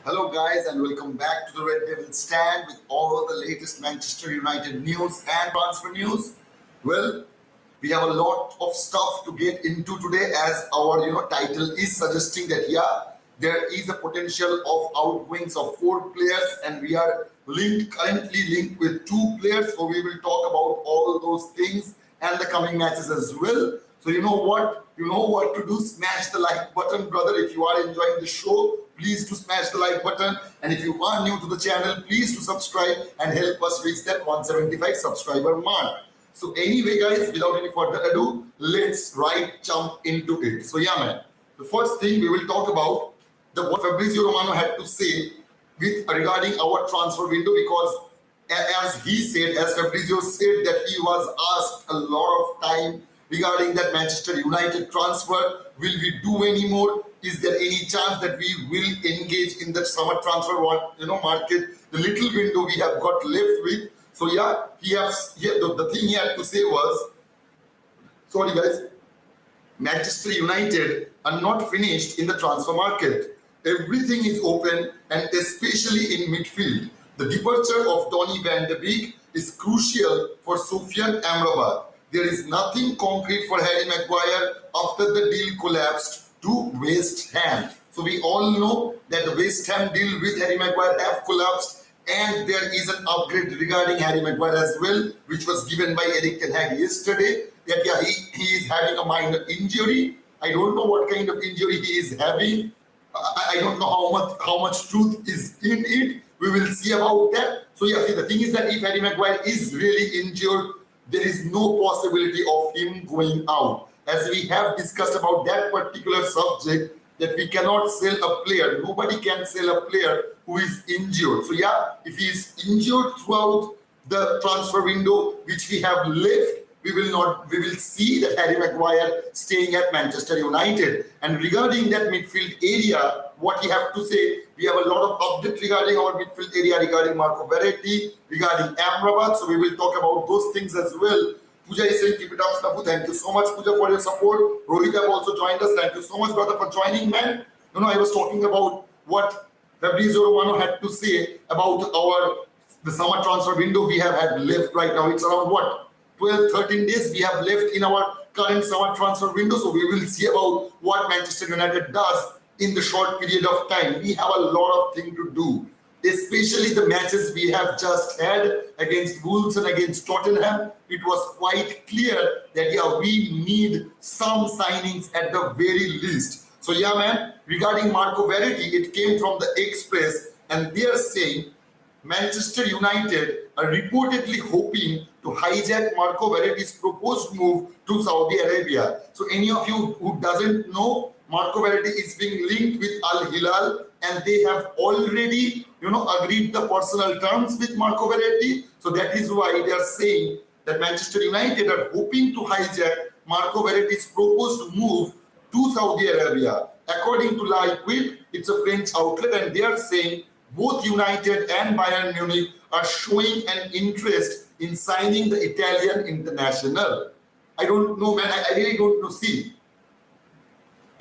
Hello, guys, and welcome back to the Red Devil Stand with all the latest Manchester United news and transfer news. Well, we have a lot of stuff to get into today, as our title is suggesting that there is a potential of outgoings of 4 players, and we are currently linked with 2 players. So we will talk about all those things and the coming matches as well. So you know what? You know what to do. Smash the like button, brother. If you are enjoying the show, please do smash the like button. And if you are new to the channel, please do subscribe and help us reach that 175 subscriber mark. So anyway, guys, without any further ado, let's jump into it. So yeah, man. The first thing we will talk about what Fabrizio Romano had to say regarding our transfer window, because as Fabrizio said, that he was asked a lot of time regarding that Manchester United transfer. Will we do any more? Is there any chance that we will engage in the summer transfer market? The little window we have got left with. So yeah, the thing he had to say was, sorry guys, Manchester United are not finished in the transfer market. Everything is open, and especially in midfield. The departure of Donny van de Beek is crucial for Sofyan Amrabat. There is nothing concrete for Harry Maguire after the deal collapsed to West Ham. So we all know that the West Ham deal with Harry Maguire have collapsed, and there is an upgrade regarding Harry Maguire as well, which was given by Erik ten Hag yesterday. That he is having a minor injury. I don't know what kind of injury he is having. I don't know how much truth is in it. We will see about that. So yeah, see, the thing is that if Harry Maguire is really injured, there is no possibility of him going out. As we have discussed about that particular subject, that we cannot sell a player. Nobody can sell a player who is injured. So yeah, if he is injured throughout the transfer window, which we have left, we will see that Harry Maguire staying at Manchester United. And regarding that midfield area, what we have to say, we have a lot of updates regarding our midfield area, regarding Marco Verratti, regarding Amrabat. So we will talk about those things as well. Pooja is saying, keep it up, Snapu. Thank you so much, Pooja, for your support. Rohit have also joined us. Thank you so much, brother, for joining, man. I was talking about what Fabrizio Romano had to say about the summer transfer window we have had left right now. It's around what? 12-13 days we have left in our current summer transfer window. So we will see about what Manchester United does in the short period of time. We have a lot of things to do, especially the matches we have just had against Wolves and against Tottenham. It was quite clear that we need some signings at the very least. So yeah, man, regarding Marco Verratti, it came from the Express, and they are saying Manchester United are reportedly hoping to hijack Marco Verratti's proposed move to Saudi Arabia. So any of you who doesn't know, Marco Verratti is being linked with Al Hilal, and they have already agreed the personal terms with Marco Verratti. So that is why they are saying that Manchester United are hoping to hijack Marco Verratti's proposed move to Saudi Arabia. According to La Equipe, it's a French outlet, and they are saying both United and Bayern Munich are showing an interest in signing the Italian international. I don't know, man. I really don't know. See,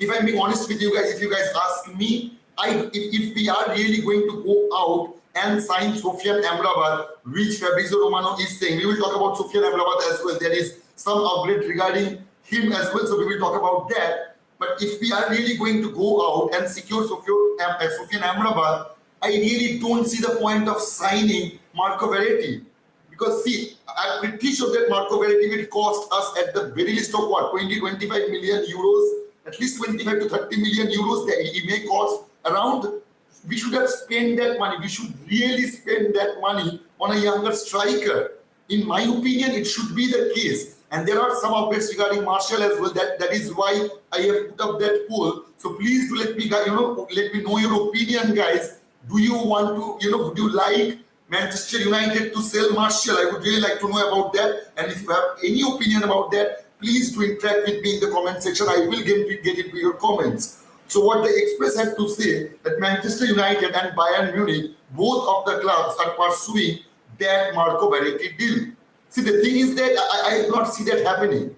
if I'm being honest with you guys, if you guys ask me, if we are really going to go out and sign Sofyan Amrabat, which Fabrizio Romano is saying, we will talk about Sofyan Amrabat as well. There is some upgrade regarding him as well, so we will talk about that. But if we are really going to go out and secure Sofyan Amrabat, I really don't see the point of signing Marco Verratti. Because see, I'm pretty sure that Marco Verratti will cost us at the very least of what, 20-25 million euros, at least 25 to 30 million euros that he may cost around. We should have spent that money. We should really spend that money on a younger striker. In my opinion, it should be the case. And there are some updates regarding Martial as well. That is why I have put up that poll. So please do let me know your opinion, guys. Do you want to, would you like Manchester United to sell Martial? I would really like to know about that. And if you have any opinion about that, please do interact with me in the comment section. I will get into your comments. So what the Express had to say, that Manchester United and Bayern Munich, both of the clubs are pursuing that Marco Verratti deal. See, the thing is that I do not see that happening.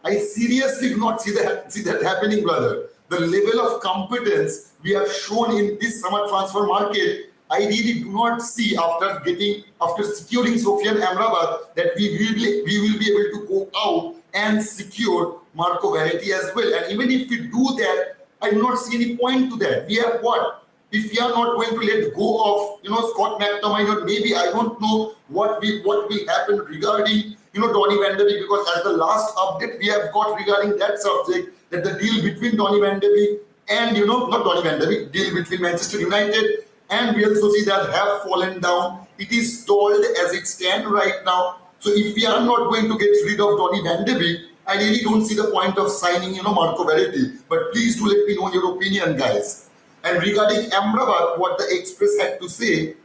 I seriously do not see that happening, brother. the level of competence we have shown in this summer transfer market, I really do not see after securing Sofian Amrabat that we will be able to go out and secure Marco Verratti as well. And even if we do that, I do not see any point to that. We have what? If we are not going to let go of Scott McTominay, or maybe I don't know what will happen regarding Donny van de Beek, because as the last update we have got regarding that subject, that the deal between Donny van de Beek and not Donny van de Beek, deal between Manchester United and Real Sociedad have fallen down. It is stalled as it stands right now. So if we are not going to get rid of Donny van de Beek, I really don't see the point of signing Marco Verratti. But please do let me know your opinion, guys. And regarding Amrabat, what the Express had to say,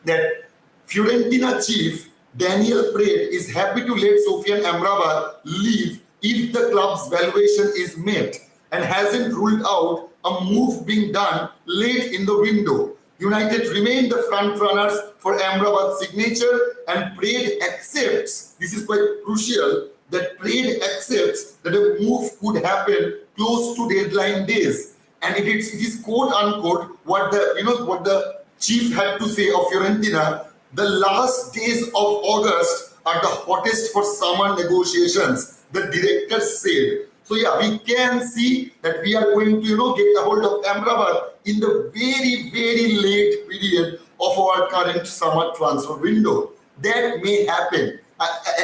that Fiorentina chief Daniel Prade is happy to let Sofian Amrabat leave if the club's valuation is met, and hasn't ruled out a move being done late in the window. United remain the front runners for Amrabat's signature, and Prade accepts, this is quite crucial, that Prade accepts that a move could happen close to deadline days. And it is quote unquote what the chief had to say of Fiorentina. The last days of August are the hottest for summer negotiations, the director said. So yeah, we can see that we are going to get a hold of Amrabat in the very, very late period of our current summer transfer window. That may happen.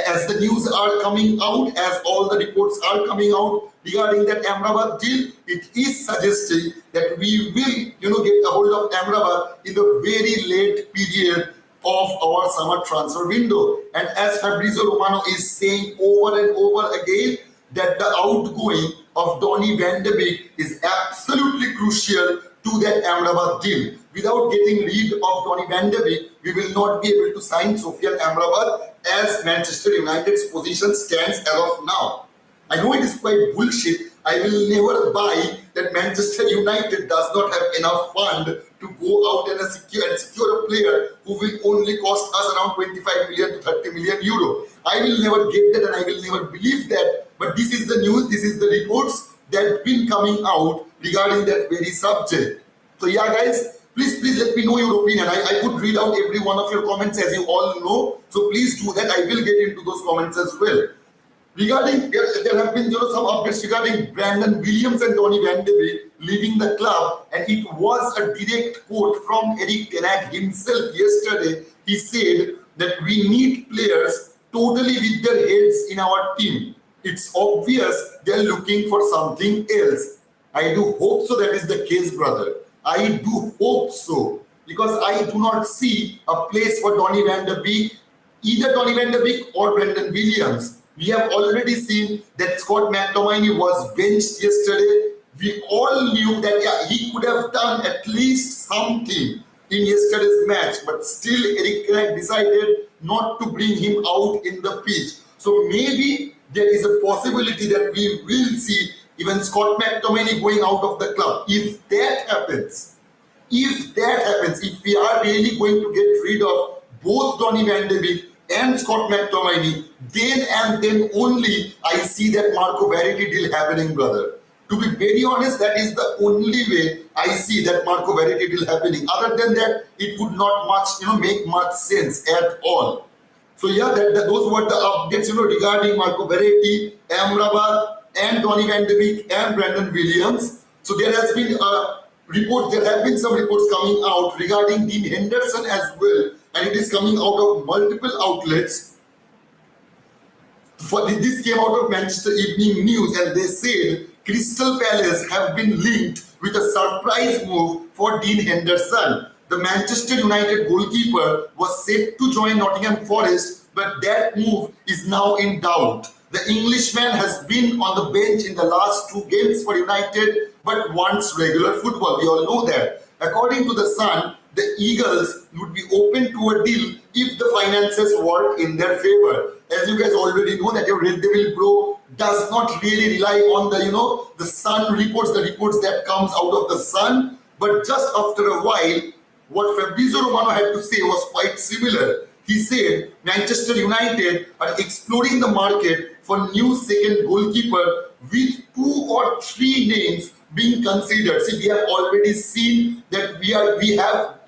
As the news are coming out, as all the reports are coming out regarding that Amrabat deal, it is suggesting that we will, get a hold of Amrabat in the very late period of our summer transfer window. And as Fabrizio Romano is saying over and over again, that the outgoing of Donny van de Beek is absolutely crucial to that Amrabat deal. Without getting rid of Donny van de Beek, we will not be able to sign Sofian Amrabat as Manchester United's position stands as of now. I know it is quite bullshit. I will never buy that Manchester United does not have enough fund to go out and secure a player who will only cost us around 25 million to 30 million euro. I will never get that, and I will never believe that. But this is the news, this is the reports that have been coming out regarding that very subject. So yeah, guys, please let me know your opinion. I could read out every one of your comments, as you all know. So please do that. I will get into those comments as well. Regarding, there have been some updates regarding Brandon Williams and Donny van de Beek leaving the club, and it was a direct quote from Erik ten Hag himself yesterday. He said that we need players totally with their heads in our team. It's obvious they're looking for something else. I do hope so that is the case, brother. I do hope so, because I do not see a place for Donny van de Beek, either Donny van de Beek or Brandon Williams. We have already seen that Scott McTominay was benched yesterday. We all knew that he could have done at least something in yesterday's match, but still Erik ten Hag decided not to bring him out in the pitch. So maybe there is a possibility that we will see even Scott McTominay going out of the club. If that happens, if we are really going to get rid of both Donny van de Beek and Scott McTominay, then and then only I see that Marco Verratti deal happening, brother. To be very honest, that is the only way I see that Marco Verratti deal happening. Other than that, it would not make much sense at all. So yeah, those were the updates regarding Marco Verratti, Amrabat, and Donny van de Beek and Brandon Williams. So there have been some reports coming out regarding Dean Henderson as well, and it is coming out of multiple outlets. This came out of Manchester Evening News, and they said Crystal Palace have been linked with a surprise move for Dean Henderson. The Manchester United goalkeeper was set to join Nottingham Forest, but that move is now in doubt. The Englishman has been on the bench in the last 2 games for United, but wants regular football. We all know that. According to The Sun, the Eagles would be open to a deal if the finances work in their favor. As you guys already know that your Red Devil Bro does not really rely on the Sun reports, the reports that comes out of the Sun. But just after a while, what Fabrizio Romano had to say was quite similar. He said Manchester United are exploring the market for new second goalkeeper with 2 or 3 names being considered. See, we have already seen that we have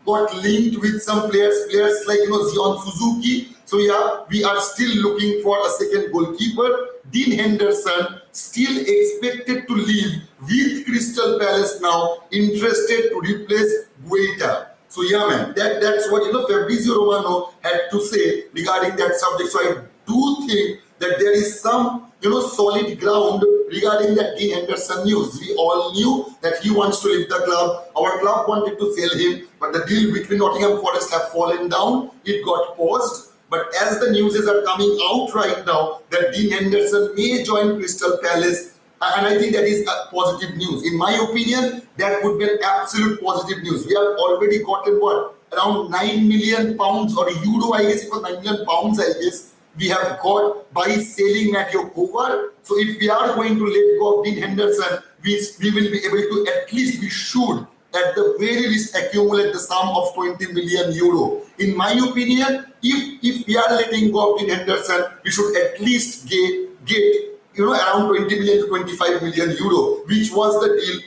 got linked with some players like Zion Suzuki. So yeah, we are still looking for a second goalkeeper. Dean Henderson still expected to leave with Crystal Palace now, interested to replace Guaita. So yeah, man, that's what Fabrizio Romano had to say regarding that subject. So I do think that there is some solid ground regarding that Dean Henderson news. We all knew that he wants to leave the club. Our club wanted to sell him, but the deal between Nottingham Forest have fallen down. It got paused. But as the news are coming out right now that Dean Henderson may join Crystal Palace, and I think that is a positive news. In my opinion, that would be an absolute positive news. We have already gotten what? Around £9 million or euro, I guess it was £9 million, I guess, we have got by selling Matteo Kovar. So if we are going to let go of Dean Henderson, we will be able to, at least we should, at the very least, accumulate the sum of 20 million euro. In my opinion, if we are letting go of Dean Henderson, we should at least get around 20 million to 25 million euro, which was the deal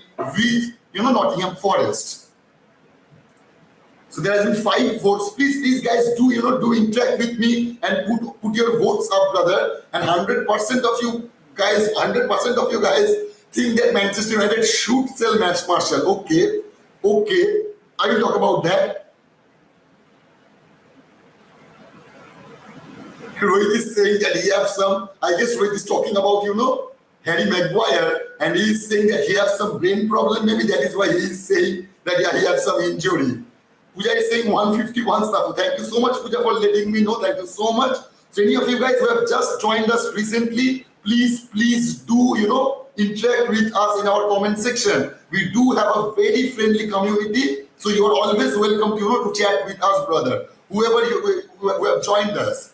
with Nottingham Forest. So there has been 5 votes. Please guys, do interact with me and put your votes up, brother. And 100% of you guys think that Manchester United should sell Martial. Okay, I will talk about that. Rohit is saying that he has some, I guess Rohit is talking about, Harry Maguire, and he is saying that he has some brain problem. Maybe that is why he is saying that he has some injury. Pooja is saying 151 stuff. Thank you so much, Pooja, for letting me know. Thank you so much. So any of you guys who have just joined us recently, please do, interact with us in our comment section. We do have a very friendly community. So you are always welcome to chat with us, brother. Whoever who have joined us.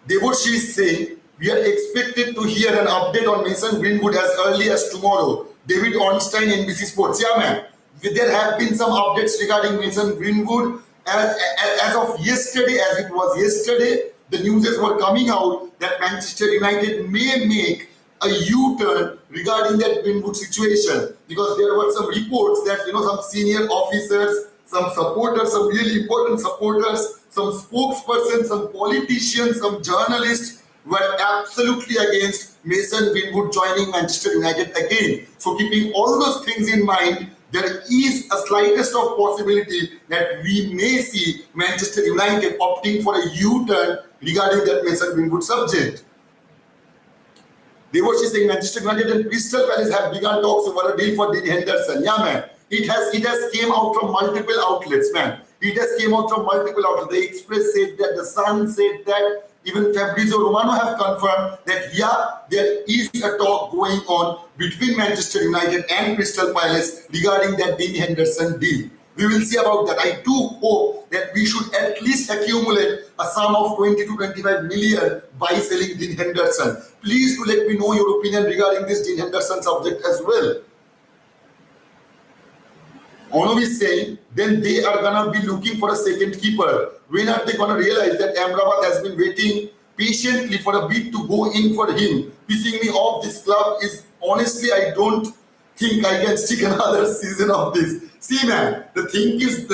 Devoshi is saying, we are expected to hear an update on Mason Greenwood as early as tomorrow. David Ornstein, NBC Sports. Yeah, man. There have been some updates regarding Mason Greenwood. As of yesterday, as it was yesterday, the news were coming out that Manchester United may make a U-turn regarding that Greenwood situation, because there were some reports that some senior officers, some supporters, some really important supporters, some spokespersons, some politicians, some journalists were absolutely against Mason Greenwood joining Manchester United again. So keeping all those things in mind, there is a slightest of possibility that we may see Manchester United opting for a U-turn regarding that Mason Greenwood subject. Devoshi saying Manchester United and Crystal Palace have begun talks over a deal for Dean Henderson. Yeah, man. It has came out from multiple outlets, man. It has came out from multiple outlets. The Express said that, the Sun said that, even Fabrizio Romano have confirmed that, yeah, there is a talk going on between Manchester United and Crystal Palace regarding that Dean Henderson deal. We will see about that. I do hope that we should at least accumulate a sum of 20 to 25 million by selling Dean Henderson. Please do let me know your opinion regarding this Dean Henderson subject as well. Ono is saying, then they are gonna be looking for a second keeper. When are they gonna realize that Amrabat has been waiting patiently for a bid to go in for him? Pissing me off, this club is, honestly, I don't think I can stick another season of this. See, man, the thing is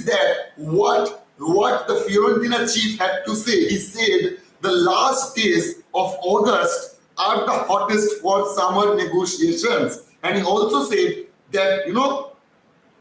that what the Fiorentina chief had to say, he said the last days of August are the hottest for summer negotiations. And he also said that,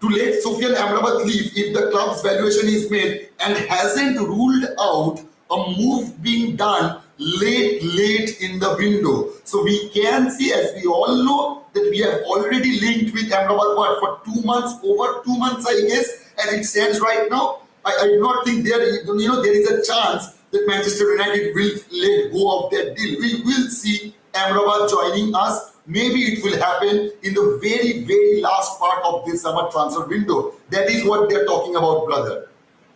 to let Sofian Amrabat leave if the club's valuation is made, and hasn't ruled out a move being done late in the window. So we can see, as we all know, that we have already linked with Amrabat for 2 months, over 2 months, I guess, as it stands right now. I do not think there is a chance that Manchester United will let go of that deal. We will see Amrabat joining us. Maybe it will happen in the very, very last part of this summer transfer window. That is what they're talking about, brother.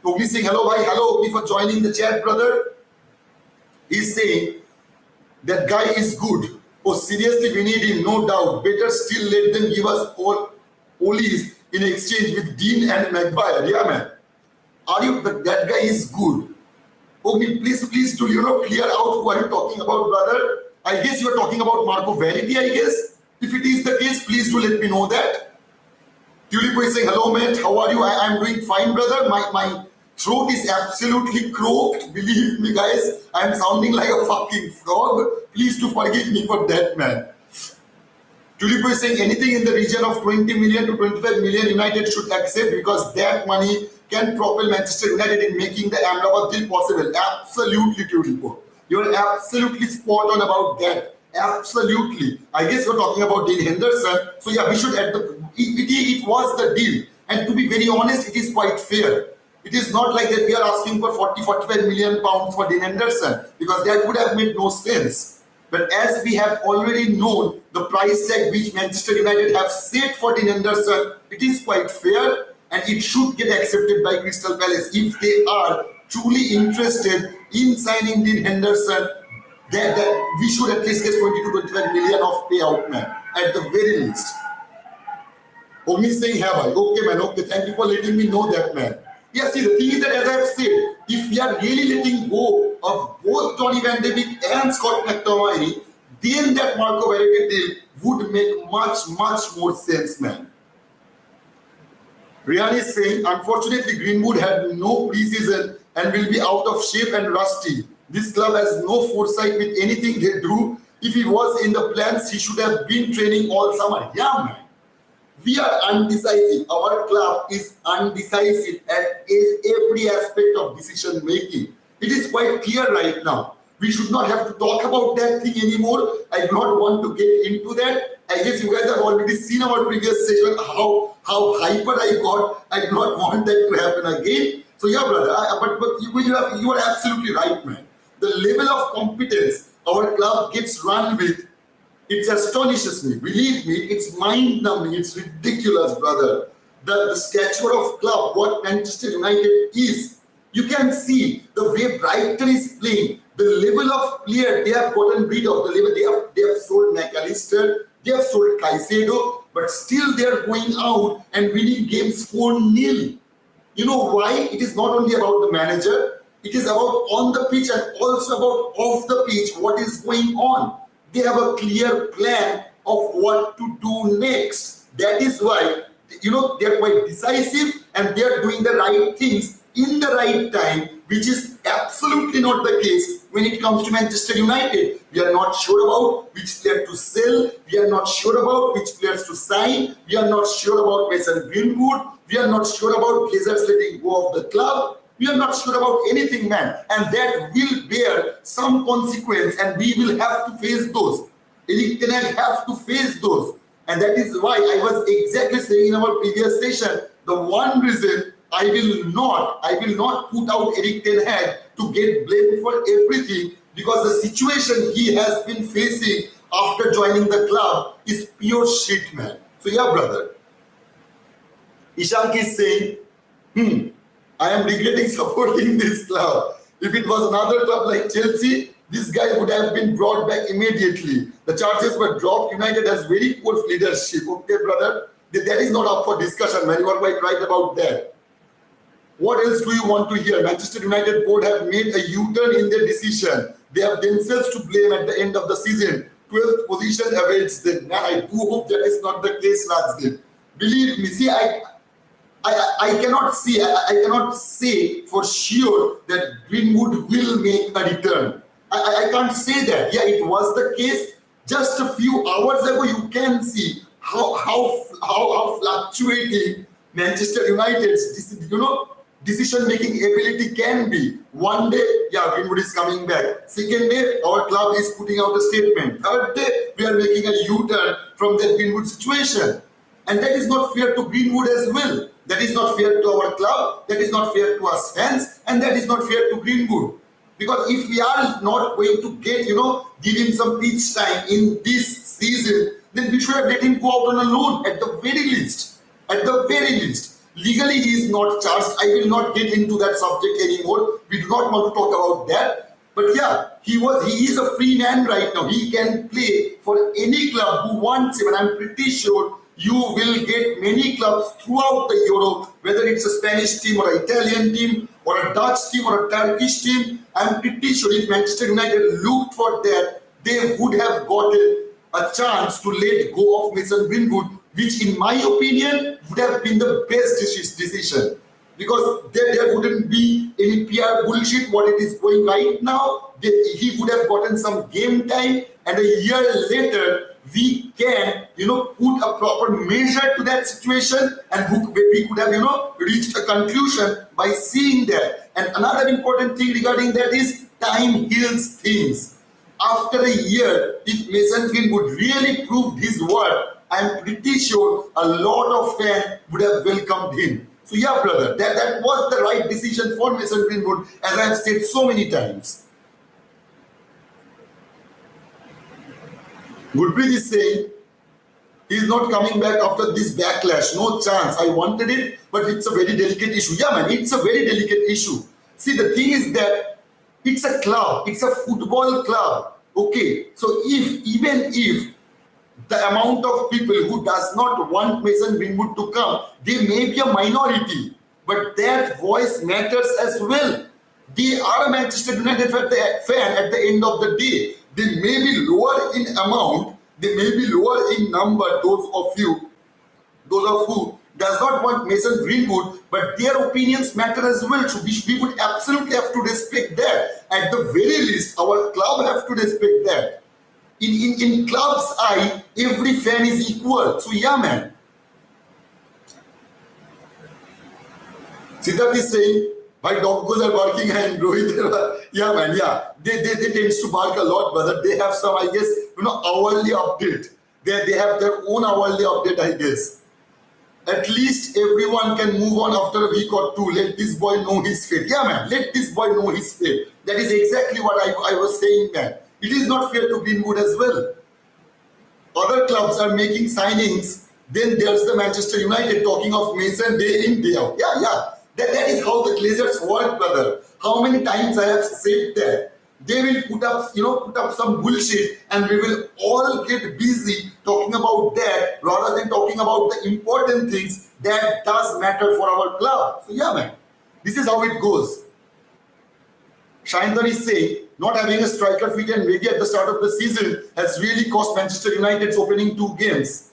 Ogni saying, hello, bhai, hello, Ogni, for joining the chat, brother. He's saying, that guy is good. Oh, seriously, we need him, no doubt. Better still let them give us all Olis in exchange with Dean and Maguire. Yeah, man. That guy is good. Ogni, please do, clear out who are you talking about, brother? I guess you are talking about Marco Verratti, I guess. If it is the case, please do let me know that. Tulipo is saying, hello mate, how are you? I'm doing fine, brother. My throat is absolutely croaked. Believe me, guys, I'm sounding like a fucking frog. Please do forgive me for that, man. Tulipo is saying anything in the region of 20 million to 25 million United should accept, because that money can propel Manchester United in making the Amrabat deal possible. Absolutely, Tulipo. You're absolutely spot on about that. Absolutely. I guess you're talking about Dean Henderson. So yeah, we should add it was the deal. And to be very honest, it is quite fair. It is not like that we are asking for 40-45 million pounds for Dean Henderson, because that would have made no sense. But as we have already known the price tag which Manchester United have set for Dean Henderson, it is quite fair and it should get accepted by Crystal Palace. If they are truly interested in signing Dean Henderson, then we should at least get 20 to 25 million of payout, man, at the very least. Only saying, have I? Okay, man, okay. Thank you for letting me know that, man. Yeah, see, the thing is that, as I have said, if we are really letting go of both Donny van de Beek and Scott McTominay, then that Marco Verratti deal would make much more sense, man. Rian is saying, unfortunately, Greenwood had no preseason and will be out of shape and rusty. This club has no foresight with anything they do. If he was in the plans, he should have been training all summer. Yeah, man. We are undecisive. Our club is undecisive at every aspect of decision making. It is quite clear right now. We should not have to talk about that thing anymore. I do not want to get into that. I guess you guys have already seen our previous session, how hyper I got. I do not want that to happen again. So yeah, brother, but you are absolutely right, man. The level of competence our club gets run with, it astonishes me. Believe me, it's mind-numbing. It's ridiculous, brother. The stature of club, what Manchester United is. You can see the way Brighton is playing, the level of player they have gotten rid of, the level they have sold McAllister, they have sold Caicedo, but still they are going out and winning games 4-0. You know why? It is not only about the manager, it is about on the pitch and also about off the pitch, what is going on. They have a clear plan of what to do next. That is why, they are quite decisive and they are doing the right things in the right time, which is absolutely not the case when it comes to Manchester United. We are not sure about which player to sell. We are not sure about which players to sign. We are not sure about Mason Greenwood. We are not sure about Glazers letting go of the club. We are not sure about anything, man. And that will bear some consequence and we will have to face those. Eric Ten Hag have to face those. And that is why I was exactly saying in our previous session, the one reason I will not put out Eric Ten Hag to get blamed for everything, because the situation he has been facing after joining the club is pure shit, man. So yeah, brother. Ishank is saying, I am regretting supporting this club. If it was another club like Chelsea, this guy would have been brought back immediately. The charges were dropped. United has very poor leadership. Okay, brother? That is not up for discussion, man. You are quite right about that. What else do you want to hear? Manchester United board have made a U-turn in their decision. They have themselves to blame at the end of the season. 12th position awaits them. Man, I do hope that is not the case, lads. Believe me, see, I cannot say for sure that Greenwood will make a return. I can't say that. Yeah, it was the case just a few hours ago. You can see how fluctuating Manchester United's decision-making ability can be. One day, yeah, Greenwood is coming back. Second day, our club is putting out a statement. Third day, we are making a U-turn from that Greenwood situation. And that is not fair to Greenwood as well. That is not fair to our club. That is not fair to us fans. And that is not fair to Greenwood. Because if we are not going to give him some pitch time in this season, then we should have let him go out on a loan at the very least. At the very least. Legally, he is not charged. I will not get into that subject anymore. We do not want to talk about that. But yeah, he is a free man right now. He can play for any club who wants him. And I'm pretty sure you will get many clubs throughout the Euro, whether it's a Spanish team or an Italian team or a Dutch team or a Turkish team. I'm pretty sure if Manchester United looked for that, they would have gotten a chance to let go of Mason Greenwood, which in my opinion would have been the best decision, because there wouldn't be any PR bullshit what it is going right now. He would have gotten some game time, and a year later we can put a proper measure to that situation, and we could have reached a conclusion by seeing that. And another important thing regarding that is time heals things. After a year, if Mason Greenwood really proved his worth, I'm pretty sure a lot of fans would have welcomed him. So yeah, brother, that was the right decision for Mason Greenwood, as I have said so many times. Gurpreet is saying he's not coming back after this backlash. No chance. I wanted it, but it's a very delicate issue. Yeah, man, it's a very delicate issue. See, the thing is that it's a club. It's a football club. Okay, so even if the amount of people who does not want Mason Greenwood to come, they may be a minority, but that voice matters as well. They are a Manchester United fan at the end of the day. They may be lower in amount, they may be lower in number, those of who does not want Mason Greenwood, but their opinions matter as well. So we would absolutely have to respect that. At the very least, our club have to respect that. In club's eye, every fan is equal. So yeah, man. Siddharth is saying, my doggos are barking and Rohit. Yeah, man, yeah. They tend to bark a lot, brother. They have some, I guess, hourly update. They have their own hourly update, I guess. At least everyone can move on after a week or two. Let this boy know his fate. Yeah, man, let this boy know his fate. That is exactly what I was saying, man. It is not fair to Greenwood as well. Other clubs are making signings. Then there's the Manchester United talking of Mason day in, day out. Yeah. That is how the Glazers work, brother. How many times I have said that. They will put up some bullshit, and we will all get busy talking about that rather than talking about the important things that does matter for our club. So yeah, man, this is how it goes. Shaindar is saying, not having a striker fit and ready at the start of the season has really cost Manchester United's opening 2 games.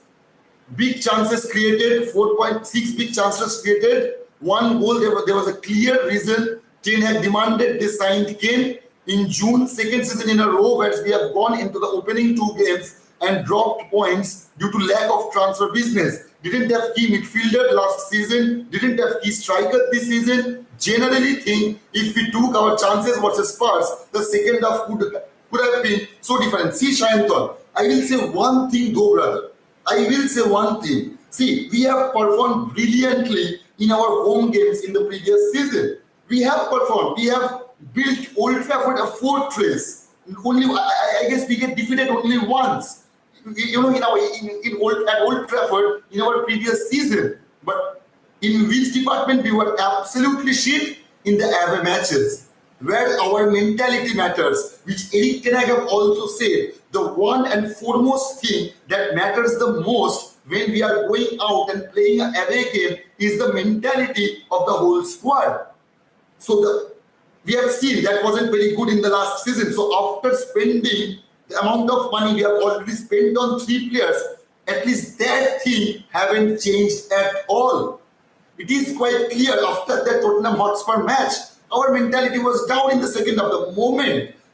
Big chances created, 4.6 big chances created, 1 goal. There was a clear reason Ten Hag demanded they signed Kane. In June, second season in a row where we have gone into the opening 2 games and dropped points due to lack of transfer business. Didn't have key midfielder last season, didn't have key striker this season. Generally think if we took our chances versus Spurs, the second half could have been so different. See, Shayanton, I will say one thing though, brother. I will say one thing. See, we have performed brilliantly in our home games in the previous season. We have performed. We have built Old Trafford a fortress. Only, I guess we get defeated only once. At Old Trafford in our previous season. But in which department we were absolutely shit? In the away matches, where our mentality matters, which Eric Ten Hag have also said, the one and foremost thing that matters the most when we are going out and playing an away game is the mentality of the whole squad. So we have seen that wasn't very good in the last season. So after spending the amount of money we have already spent on 3 players, at least that thing haven't changed at all. It is quite clear after that Tottenham Hotspur match, our mentality was down in the second half.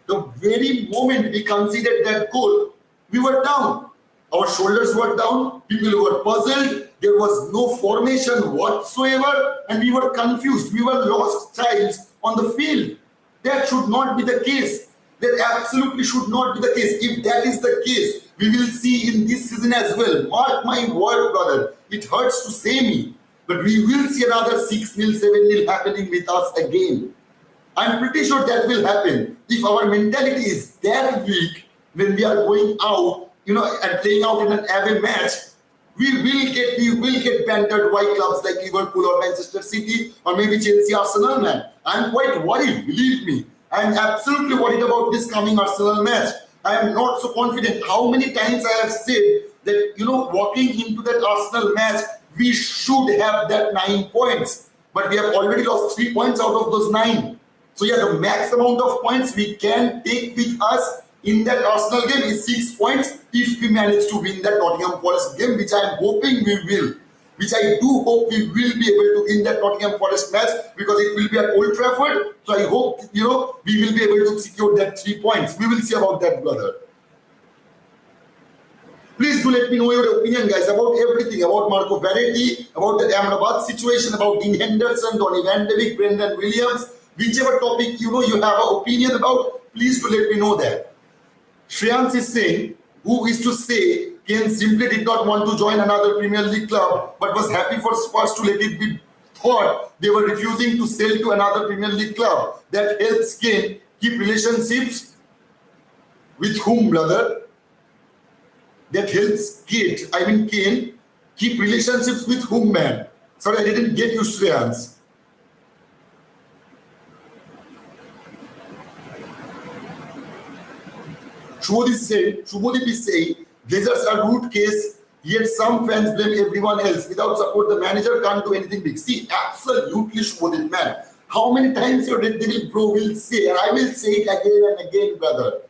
The very moment we conceded that goal, we were down. Our shoulders were down, people were puzzled, there was no formation whatsoever, and we were confused. We were lost childs on the field. That should not be the case. That absolutely should not be the case. If that is the case, we will see in this season as well. Mark my word, brother. It hurts to say me, but we will see another 6-0, 7-0 happening with us again. I'm pretty sure that will happen. If our mentality is that weak when we are going out, and playing out in an away match, we will get bantered by clubs like Liverpool or Manchester City or maybe Chelsea, Arsenal, man. I'm quite worried, believe me. I'm absolutely worried about this coming Arsenal match. I am not so confident. How many times I have said that, walking into that Arsenal match, we should have that 9 points. But we have already lost 3 points out of those 9. So yeah, the max amount of points we can take with us in that Arsenal game is 6 points if we manage to win that Nottingham Forest game, which I am hoping we will. Which I do hope we will be able to win that Nottingham Forest match because it will be at Old Trafford. So I hope, we will be able to secure that 3 points. We will see about that, brother. Please do let me know your opinion, guys, about everything, about Marco Verratti, about the Ahmedabad situation, about Dean Henderson, Donny Van de Beek, Brendan Williams, whichever topic you have an opinion about, please do let me know that. Shreyans is saying, who is to say Kane simply did not want to join another Premier League club but was happy for Spurs to let it be thought they were refusing to sell to another Premier League club. That helps Kane keep relationships with whom, brother? That helps Kane keep relationships with whom, man? Sorry, I didn't get you, Shreyans. Shubhodip is saying, Glazers are root case, yet some fans blame everyone else. Without support, the manager can't do anything big. See, absolutely, Shubhodip, man. How many times your Red Devil bro will say, and I will say it again and again, brother.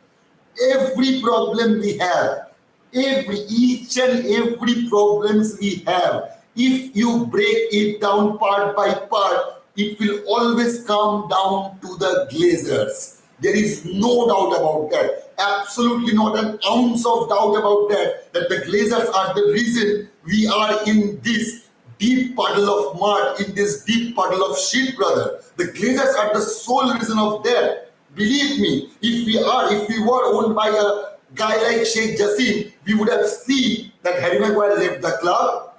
Every problem we have, each and every problems we have, if you break it down part by part, it will always come down to the Glazers. There is no doubt about that. Absolutely not an ounce of doubt about that the Glazers are the reason we are in this deep puddle of mud, in this deep puddle of shit, brother. The Glazers are the sole reason of that. Believe me, if we were owned by a guy like Sheikh Jassim, we would have seen that Harry Maguire left the club,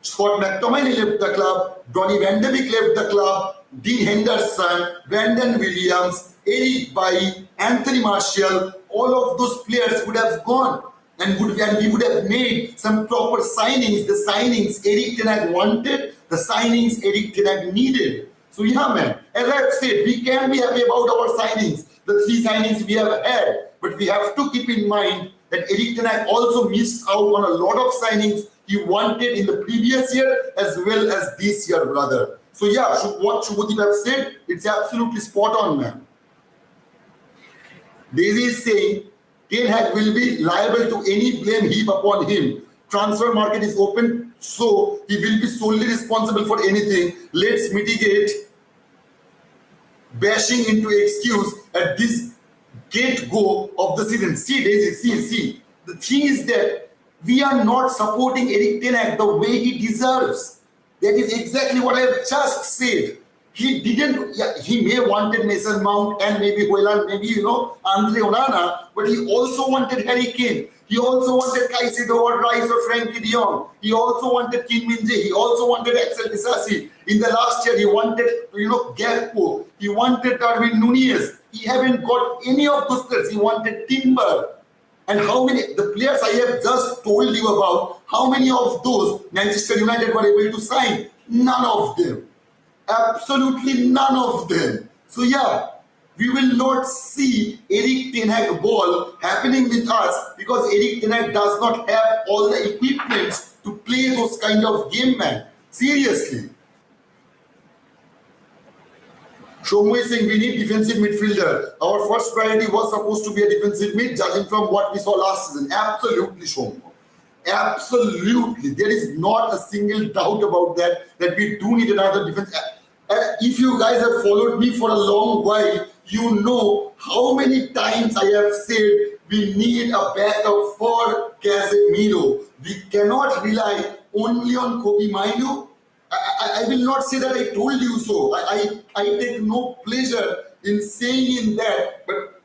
Scott McTominay left the club, Donny Van de Beek left the club, Dean Henderson, Brendan Williams, Eric Bailly, Anthony Martial, all of those players would have gone and we would have made some proper signings, the signings Eric Ten Hag wanted, the signings Eric Ten Hag needed. So yeah, man, as I've said, we can be happy about our signings, the 3 signings we have had, but we have to keep in mind that Eric Ten Hag also missed out on a lot of signings he wanted in the previous year as well as this year, brother. So yeah, what Shubhodip have said, it's absolutely spot on, man. Daisy is saying Ten Hag will be liable to any blame heap upon him. Transfer market is open, so he will be solely responsible for anything. Let's mitigate bashing into excuse at this get-go of the season. See, Daisy, see. The thing is that we are not supporting Eric Ten Hag the way he deserves. That is exactly what I have just said. He didn't, he may wanted Mason Mount and maybe Haaland, maybe, Andre Onana, but he also wanted Harry Kane. He also wanted Caicedo or Rice or Frankie de Jong. He also wanted Kim Min-jae. He also wanted Axel Disasi. In the last year, he wanted, Gakpo. He wanted Darwin Nunez. He haven't got any of those players. He wanted Timber. And how many, the players I have just told you about, how many of those Manchester United were able to sign? None of them. Absolutely none of them. So yeah, we will not see Eric Ten Hag ball happening with us because Eric Ten Hag does not have all the equipments to play those kind of game, man. Seriously. Shomu is saying we need defensive midfielder. Our first priority was supposed to be a defensive mid, judging from what we saw last season. Absolutely, Shomu. Absolutely. There is not a single doubt about that we do need another defense. If you guys have followed me for a long while, you know how many times I have said we need a backup for Casemiro. We cannot rely only on Kobe Mainu. I will not say that I told you so. I take no pleasure in saying in that. But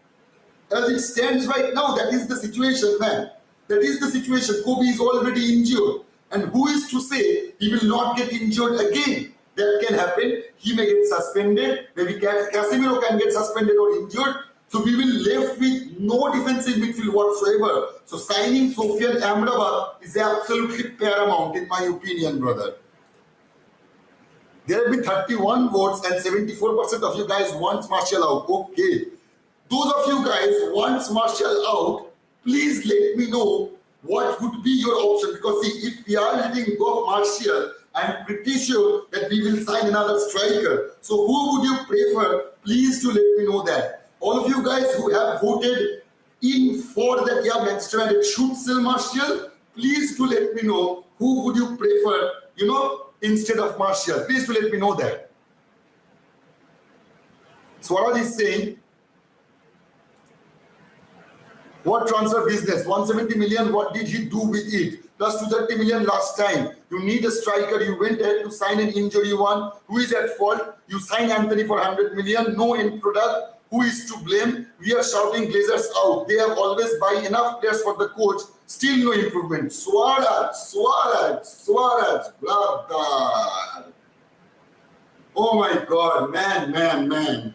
as it stands right now, that is the situation, man. That is the situation. Kobe is already injured. And who is to say he will not get injured again? That can happen. He may get suspended. Maybe Casemiro can get suspended or injured. So we will left with no defensive midfield whatsoever. So signing Sofian Amrabat is absolutely paramount in my opinion, brother. There have been 31 votes and 74% of you guys want Martial out. Okay. Those of you guys want Martial out, please let me know what would be your option. Because see, if we are letting go of Martial, I'm pretty sure that we will sign another striker. So who would you prefer? Please do let me know that. All of you guys who have voted in for that, yeah, Manchester United should sell Martial, please do let me know who would you prefer, instead of Martial. Please do let me know that. Swaraj is saying, what transfer business? 170 million, what did he do with it? Plus 230 million last time. You need a striker. You went ahead to sign an injury one. Who is at fault? You sign Anthony for 100 million. No end product. Who is to blame? We are shouting Glazers out. They have always buy enough players for the coach. Still no improvement. Swaraj, brother. Oh my God, man.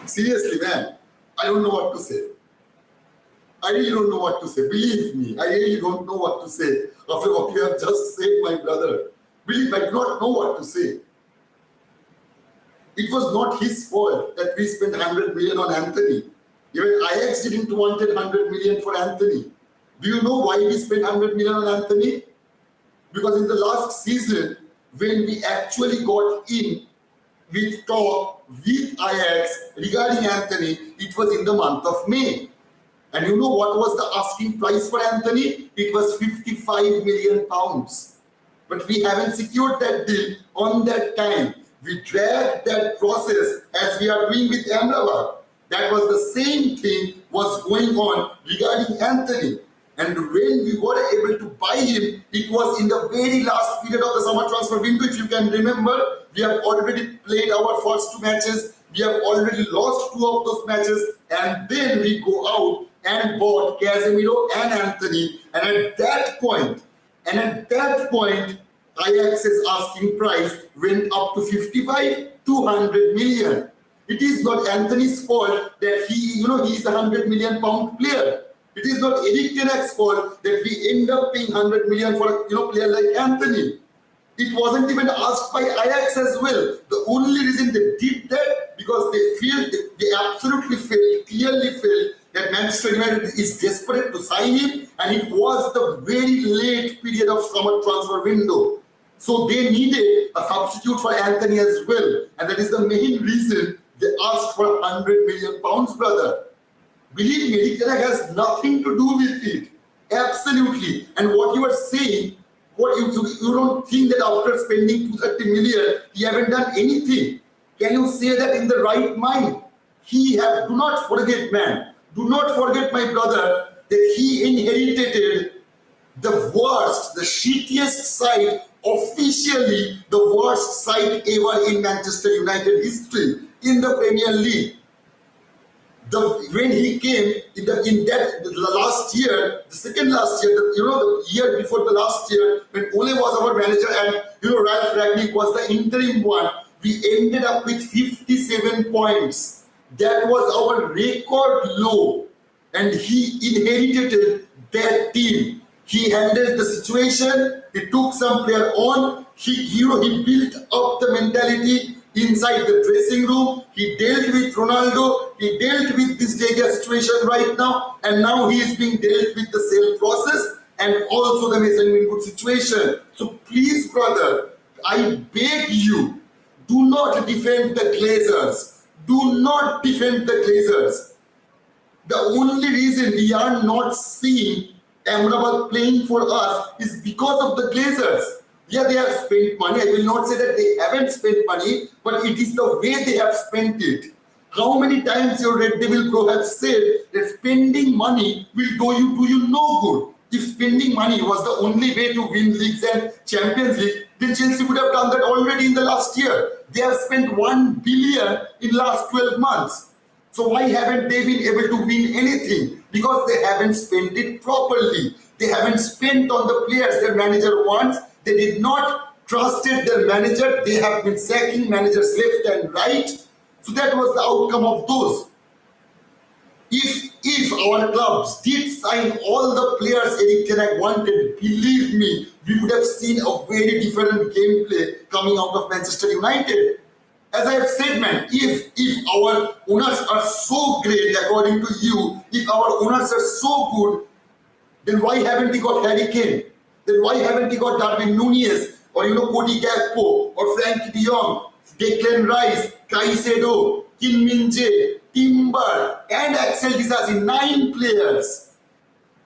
Seriously, man, I don't know what to say. I really don't know what to say. Believe me, I really don't know what to say after what you have just said, my brother. Believe me, I do not know what to say. It was not his fault that we spent 100 million on Anthony. Even Ajax didn't wanted 100 million for Anthony. Do you know why we spent 100 million on Anthony? Because in the last season, when we actually got in with talk with Ajax regarding Anthony, it was in the month of May. And you know what was the asking price for Anthony? It was 55 million pounds. But we haven't secured that deal on that time. We dragged that process as we are doing with Amrabat. That was the same thing was going on regarding Anthony. And when we were able to buy him, it was in the very last period of the summer transfer window. If you can remember, we have already played our first 2 matches. We have already lost 2 of those matches. And then we go out and bought Casemiro and Anthony. And at that point, Ajax's asking price went up to 55, 200 million. It is not Anthony's fault that he is a 100 million pound player. It is not Erik ten Hag's fault that we end up paying 100 million for a player like Anthony. It wasn't even asked by Ajax as well. The only reason they did that because they absolutely clearly felt that Manchester United is desperate to sign him, and it was the very late period of summer transfer window. So they needed a substitute for Anthony as well, and that is the main reason they asked for 100 million pounds, brother. Believe me, Erik ten Hag has nothing to do with it. Absolutely. And what you are saying, what you don't think that after spending 230 million, he haven't done anything. Can you say that in the right mind? Do not forget, man. Do not forget, my brother, that he inherited the worst, the shittiest side, officially the worst side ever in Manchester United history in the Premier League. When he came the last year, the second last year, the year before the last year, when Ole was our manager and Ralf Rangnick was the interim one, we ended up with 57 points. That was our record low, and he inherited that team. He handled the situation. He took some player on. He built up the mentality inside the dressing room. He dealt with Ronaldo. He dealt with this De Gea situation right now, and now he is being dealt with the sale process and also the Mason Greenwood situation. So please, brother, I beg you, do not defend the Glazers. Do not defend the Glazers. The only reason we are not seeing Amrabat playing for us is because of the Glazers. Yeah, they have spent money. I will not say that they haven't spent money, but it is the way they have spent it. How many times your Red Devil Pro have said that spending money will do you no good? If spending money was the only way to win leagues and Champions League, then Chelsea would have done that already in the last year. They have spent 1 billion in last 12 months. So why haven't they been able to win anything? Because they haven't spent it properly. They haven't spent on the players their manager wants. They did not trusted their manager. They have been sacking managers left and right. So that was the outcome of those. If our clubs did sign all the players Erik ten Hag wanted, believe me, we would have seen a very different gameplay coming out of Manchester United. As I have said, man, if our owners are so great, according to you, if our owners are so good, then why haven't he got Harry Kane? Then why haven't he got Darwin Núñez or Cody Gakpo or Frankie de Jong, Declan Rice, Caicedo, Kim Min-jae, Timber, and Axel Disasi, 9 players.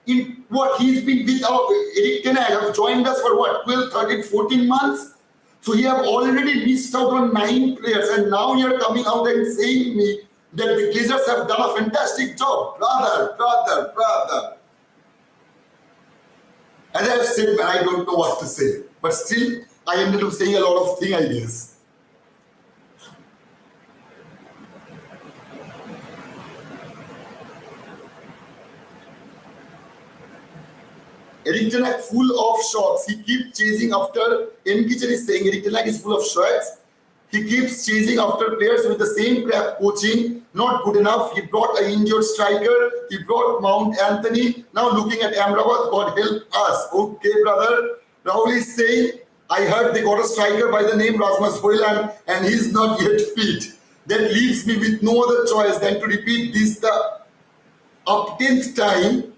In what he's been with our Eric Ten Hag have joined us for what, 12, 13, 14 months? So he have already missed out on 9 players, and now you're coming out and saying me that the Glazers have done a fantastic job. Brother. As I have said, man, I don't know what to say. But still, I ended up saying a lot of things, I guess. Eric Ten Hag full of shots. He keeps chasing after. M. Kitchen is saying Eric Ten Hag is full of shots. He keeps chasing after players with the same crap coaching. Not good enough. He brought an injured striker. He brought Mount Anthony. Now looking at Amrabat, God help us. Okay, brother. Rahul is saying, I heard they got a striker by the name Rasmus Højlund and he's not yet fit. That leaves me with no other choice than to repeat this the up 10th time.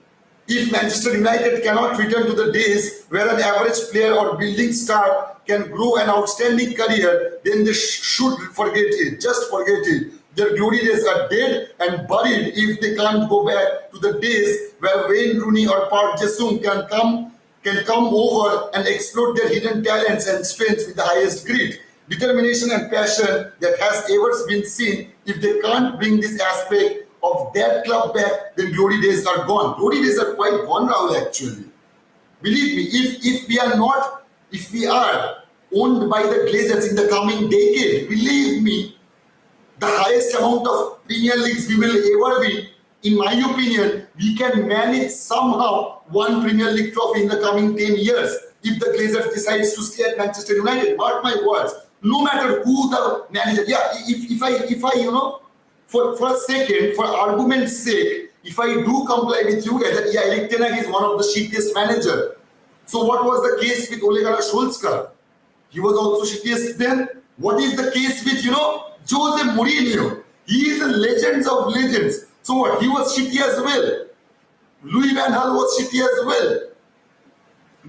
If Manchester United cannot return to the days where an average player or building star can grow an outstanding career, then they should forget it. Just forget it. Their glory days are dead and buried if they can't go back to the days where Wayne Rooney or Park Ji-sung can come over and explore their hidden talents and strengths with the highest grit, determination and passion that has ever been seen. If they can't bring this aspect of that club back, then glory days are gone. Glory days are quite gone, Rahul, actually. Believe me, if we are owned by the Glazers in the coming decade, believe me, the highest amount of Premier Leagues we will ever win, in my opinion, we can manage somehow one Premier League trophy in the coming 10 years if the Glazers decides to stay at Manchester United. Mark my words. No matter who the manager. Yeah, if I for a second, for argument's sake, if I do comply with you guys that Eric Ten Hag is one of the shittiest manager. So what was the case with Ole Gunnar Solskjaer? He was also shittiest then. What is the case with Jose Mourinho? He is a legend of legends. So what? He was shitty as well. Louis van Gaal was shitty as well.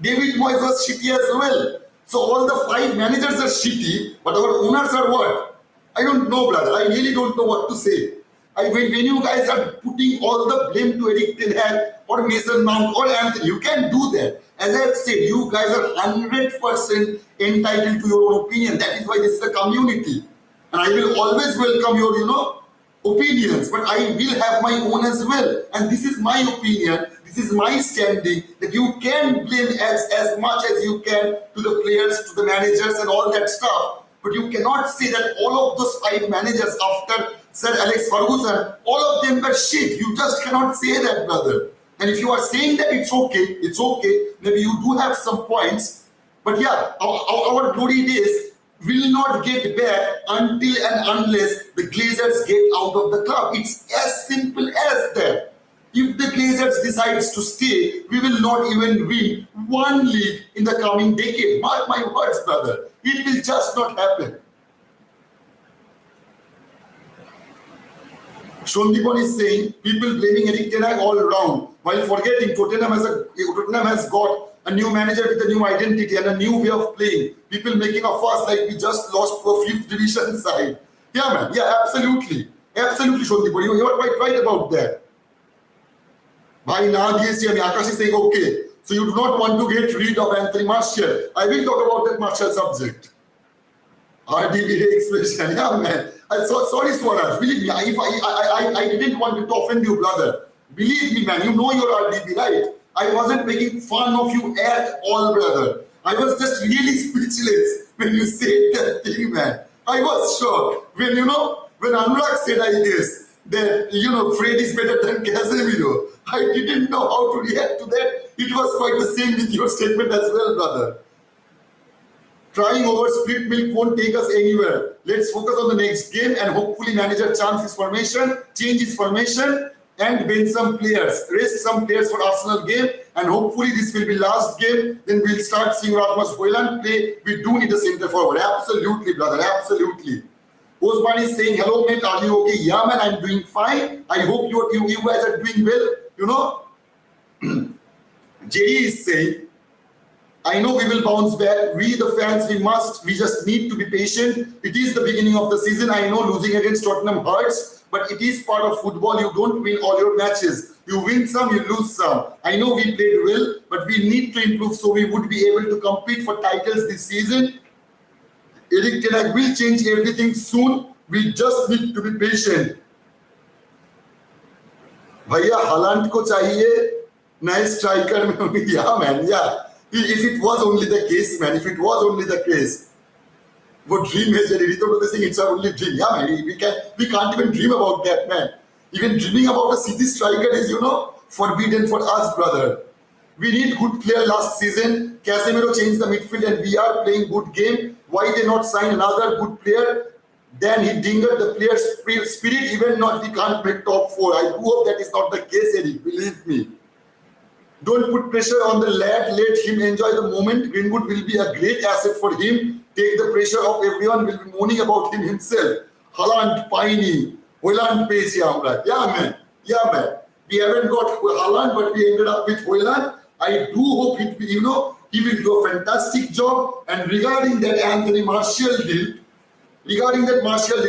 David Moyes was shitty as well. So all the 5 managers are shitty, but our owners are what? I don't know, brother. I really don't know what to say. When you guys are putting all the blame to Eric Ten Hag or Mason Mount or Anthony, you can do that. As I have said, you guys are 100% entitled to your own opinion. That is why this is a community. And I will always welcome your, opinions. But I will have my own as well. And this is my opinion. This is my standing. That you can blame as much as you can to the players, to the managers and all that stuff. But you cannot say that all of those 5 managers after Sir Alex Ferguson, all of them were shit. You just cannot say that, brother. And if you are saying that, it's okay. It's okay. Maybe you do have some points. But yeah, our glory days will not get back until and unless the Glazers get out of the club. It's as simple as that. If the Glazers decides to stay, we will not even win one league in the coming decade. Mark my words, brother. It will just not happen. Shondipon is saying people blaming Eric Ten Hag all around while forgetting Tottenham has got a new manager with a new identity and a new way of playing. People making a fuss like we just lost to a 5th division side. Yeah, man. Yeah, absolutely. Absolutely, Shondipon. You are quite right about that. Bhai na diyesi ami. Akash is saying, okay, so you do not want to get rid of Anthony Martial. I will talk about that Martial subject. RDB expression. Yeah, man. Sorry, Swaraj. Believe me, if I didn't want to offend you, brother. Believe me, man. You know your RDB, right? I wasn't making fun of you at all, brother. I was just really speechless when you said that thing, man. I was shocked. When Anurag said, I guess, that, Fred is better than Casemiro. I didn't know how to react to that. It was quite the same with your statement as well, brother. Trying over split milk won't take us anywhere. Let's focus on the next game and hopefully manager change his formation, and bench some players. Rest some players for Arsenal game, and hopefully this will be last game. Then we'll start seeing Rasmus Højlund play. We do need a centre forward. Absolutely, brother. Absolutely. Osman is saying, hello, mate. Are you okay? Yeah, man. I'm doing fine. I hope you guys are doing well. Jerry is saying, I know we will bounce back. We, the fans, we just need to be patient. It is the beginning of the season. I know losing against Tottenham hurts, but it is part of football. You don't win all your matches. You win some, you lose some. I know we played well, but we need to improve so we would be able to compete for titles this season. Eric Ten Hag will change everything soon. We just need to be patient. भैया हालांड को चाहिए नए striker में. Yeah, man, yeah. If it was only the case, man, if it was only the case, what dream is there? It's our only dream. Yeah, man, we can't even dream about that, man. Even dreaming about a City striker is, forbidden for us, brother. We need good player last season. Casemiro changed the midfield and we are playing good game. Why they not sign another good player? Then he dingered the player's spirit. Even not, we can't make top 4. I do hope that is not the case, Eric. Believe me. Don't put pressure on the lad. Let him enjoy the moment. Greenwood will be a great asset for him. Take the pressure off. Everyone will be moaning about him himself. Haaland, Piney, Haaland pace. Yeah, man. Yeah, man. We haven't got Haaland, but we ended up with Haaland. I do hope he will do a fantastic job. And regarding that Martial deal,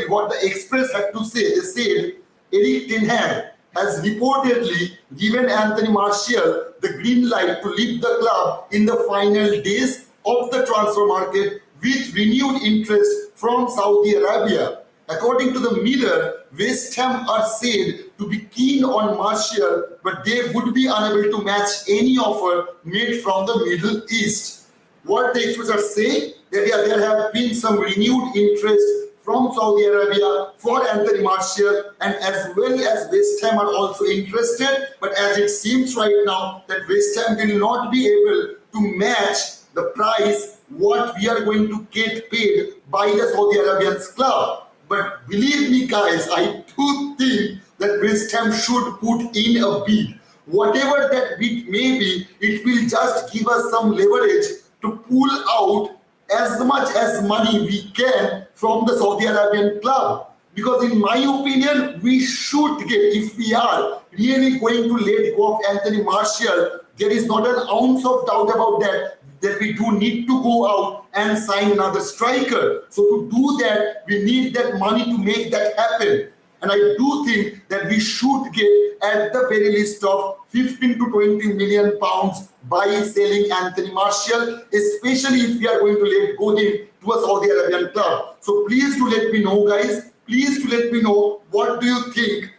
what the Express had to say, they said Eric Ten Hag has reportedly given Anthony Martial the green light to leave the club in the final days of the transfer market with renewed interest from Saudi Arabia. According to the Mirror, West Ham are said to be keen on Martial, but they would be unable to match any offer made from the Middle East. What the Express are saying, that there have been some renewed interest from Saudi Arabia for Anthony Martial, and as well as West Ham are also interested. But as it seems right now that West Ham will not be able to match the price what we are going to get paid by the Saudi Arabian club. But believe me, guys, I do think that West Ham should put in a bid. Whatever that bid may be, it will just give us some leverage to pull out as much as money we can from the Saudi Arabian club. Because in my opinion, we should get, if we are really going to let go of Anthony Martial, there is not an ounce of doubt about that we do need to go out and sign another striker. So to do that, we need that money to make that happen. And I do think that we should get at the very least of 15 to 20 million pounds by selling Anthony Martial, especially if we are going to let go him to a Saudi Arabian club. So please do let me know, guys. Please do let me know, what do you think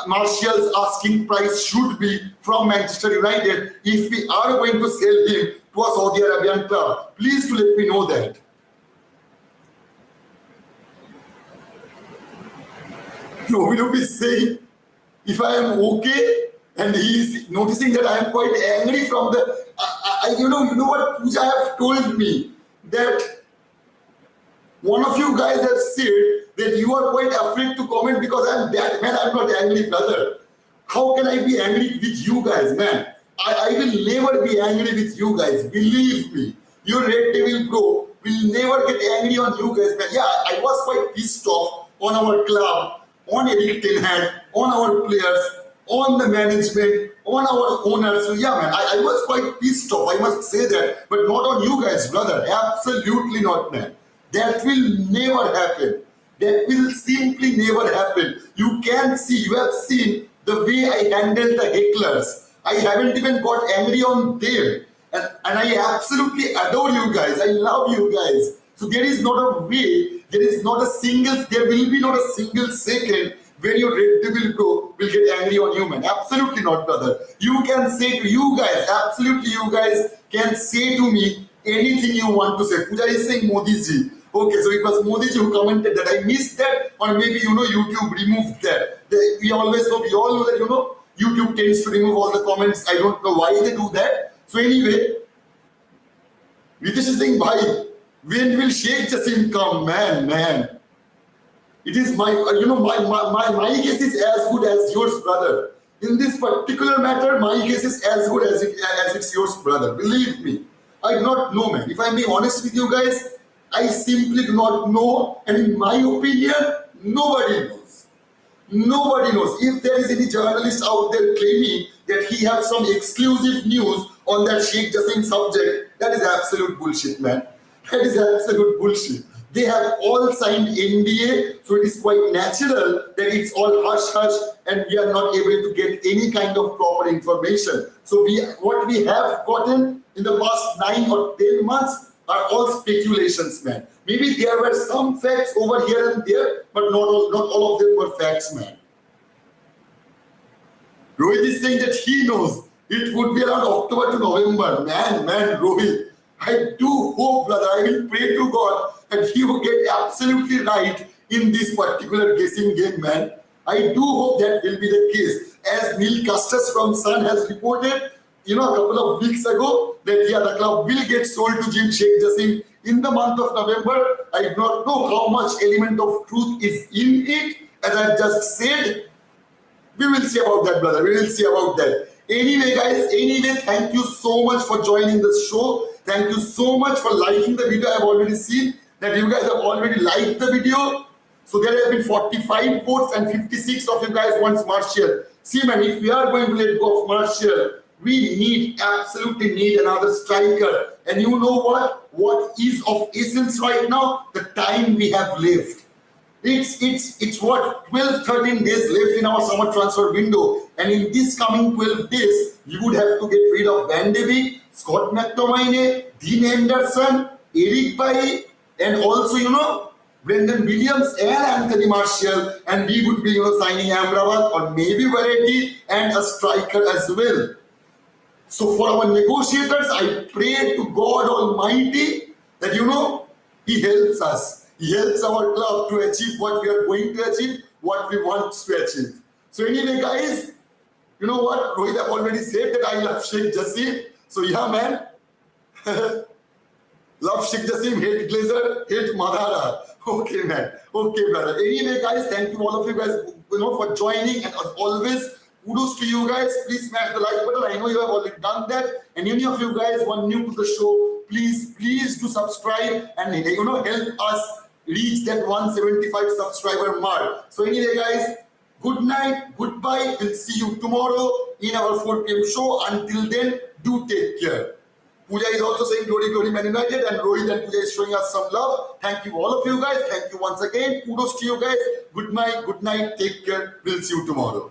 Martial's asking price should be from Manchester United if we are going to sell him to a Saudi Arabian club. Please do let me know that. You will be saying, if I am okay, and he is noticing that I am quite angry from the, you know what Pooja have told me, that one of you guys have said that you are quite afraid to comment because I am that man. I am not angry, brother. How can I be angry with you guys, man? I will never be angry with you guys. Believe me. Your Red Devil bro will never get angry on you guys, man. Yeah, I was quite pissed off on our club, on Eric Ten Hag, on our players, on the management, on our owners. So yeah, man, I was quite pissed off. I must say that, but not on you guys, brother. Absolutely not, man. That will never happen. That will simply never happen. You can see, you have seen the way I handled the hecklers. I haven't even got angry on them. And I absolutely adore you guys. I love you guys. So there is not a way, there will be not a single second when your Red Devil bro will get angry on you, man. Absolutely not, brother. You can say to you guys, absolutely you guys can say to me anything you want to say. Pooja is saying Modi ji. Okay, so it was Modi ji who commented that. I missed that, or maybe YouTube removed that. We all know that YouTube tends to remove all the comments. I don't know why they do that. So anyway, Ritesh is saying, bhai, when will Sheikh Jassim come? Man. It is my case is as good as yours, brother. In this particular matter, my case is as good as it's yours, brother. Believe me. I do not know, man. If I'm being honest with you guys, I simply do not know. And in my opinion, nobody knows. Nobody knows. If there is any journalist out there claiming that he has some exclusive news on that Sheikh Jassim subject, That is absolute bullshit, man. That is absolute bullshit. They have all signed NDA, so it is quite natural that it's all hush hush and we are not able to get any kind of proper information. So what we have gotten in the past 9 or 10 months are all speculations, man. Maybe there were some facts over here and there, but not all of them were facts, man. Rohit is saying that he knows it would be around October to November. Man, Rohit, I do hope, brother, I will pray to God that he will get absolutely right in this particular guessing game, man. I do hope that will be the case. As Neil Custis from Sun has reported, a couple of weeks ago, that the club will get sold to Jim Sheikh Jassim in the month of November. I do not know how much element of truth is in it. As I just said, we will see about that, brother. We will see about that. Anyway, guys, thank you so much for joining the show. Thank you so much for liking the video. I've already seen that you guys have already liked the video. So there have been 45 votes and 56 of you guys want Martial. See, man, if we are going to let go of Martial, we absolutely need another striker. And you know what? What is of essence right now? The time we have left. It's what, 12, 13 days left in our summer transfer window. And in this coming 12 days, you would have to get rid of Van de Beek, Scott McTominay, Dean Henderson, Eric Bailly, and also, Brendan Williams and Anthony Martial. And we would be, signing Amrabat or maybe Vardy and a striker as well. So for our negotiators, I pray to God Almighty that, He helps us. He helps our club to achieve what we are going to achieve, what we want to achieve. So anyway, guys, you know what? Rohit have already said that I love Sheikh Jassim. So yeah, man. Love Sheikh Jassim, hate Glazer, hate Madara. Okay, man. Okay, brother. Anyway, guys, thank you all of you guys, for joining. And as always, kudos to you guys. Please smash the like button. I know you have already done that. And any of you guys who are new to the show, please do subscribe and help us reach that 175 subscriber mark. So anyway, guys, good night, goodbye. We'll see you tomorrow in our 4 p.m. show. Until then, do take care. Pooja is also saying glory, glory, Man United, and Rohit and Pooja is showing us some love. Thank you all of you guys. Thank you once again. Kudos to you guys. Good night, take care. We'll see you tomorrow.